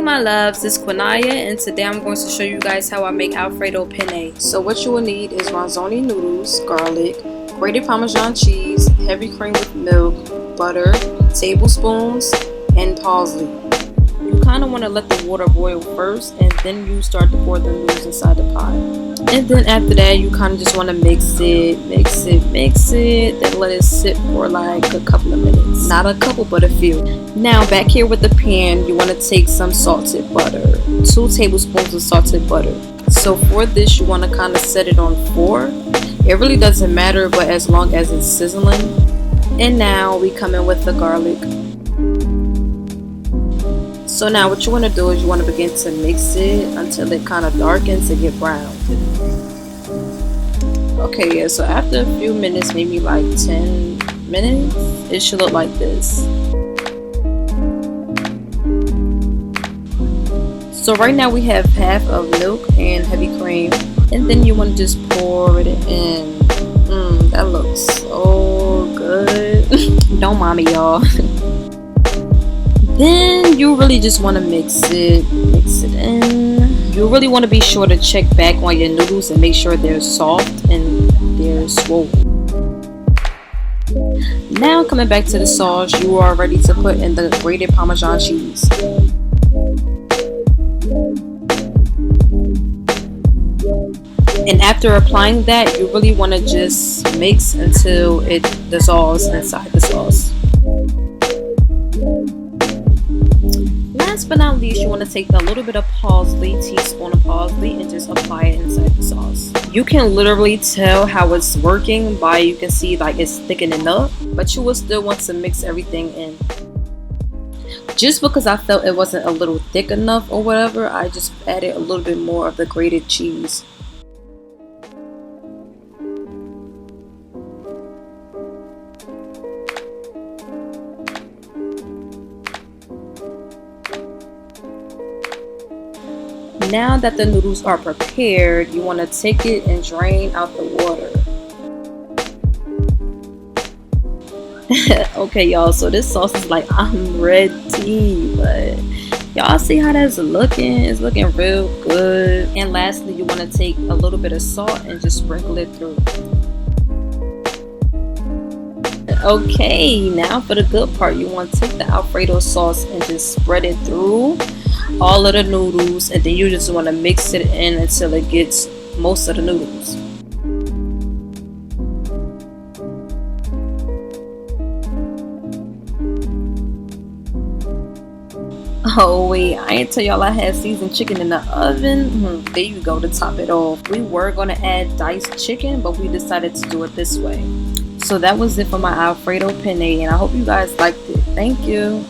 my loves, it's Quinaya, and today I'm going to show you guys how I make Alfredo Penne. So what you will need is ronzoni noodles, garlic, grated Parmesan cheese, heavy cream with milk, butter, tablespoons, and parsley. You kind of want to let the water boil first, and then you start to pour the noodles inside the pot. And then after that, you kind of just want to mix it, then let it sit for like a couple of minutes. Not a couple, but a few. Now back here with the pan, you want to take some salted butter, 2 tablespoons of salted butter. So for this, you want to kind of set it on 4. It really doesn't matter, but as long as it's sizzling. And now we come in with the garlic. So now what you want to do is you want to begin to mix it until it kind of darkens and get brown. Okay, yeah, so after a few minutes, maybe like 10 minutes, it should look like this. So right now we have half of milk and heavy cream, and then you want to just pour it in. That looks so good. Don't mind me, y'all. Then you really just want to mix it in. You really want to be sure to check back on your noodles and make sure they're soft and they're swollen. Now coming back to the sauce, you are ready to put in the grated Parmesan cheese. And after applying that, you really want to just mix until it dissolves inside the sauce. Last but not least, you want to take a little bit of parsley, teaspoon of parsley, and just apply it inside the sauce. You can literally tell how it's working by you can see like it's thickening up, but you will still want to mix everything in. Just because I felt it wasn't a little thick enough or whatever, I just added a little bit more of the grated cheese. Now that the noodles are prepared, you want to take it and drain out the water. Okay, y'all, so this sauce is like, I'm ready, but y'all see how that's looking? It's looking real good. And lastly, you want to take a little bit of salt and just sprinkle it through. Okay, now for the good part, you want to take the Alfredo sauce and just spread it through all of the noodles, and then you just want to mix it in until it gets most of the noodles. Oh wait, I ain't tell y'all I had seasoned chicken in the oven. There you go to top it off. We were going to add diced chicken, but we decided to do it this way. So that was it for my Alfredo Penne, and I hope you guys liked it. Thank you.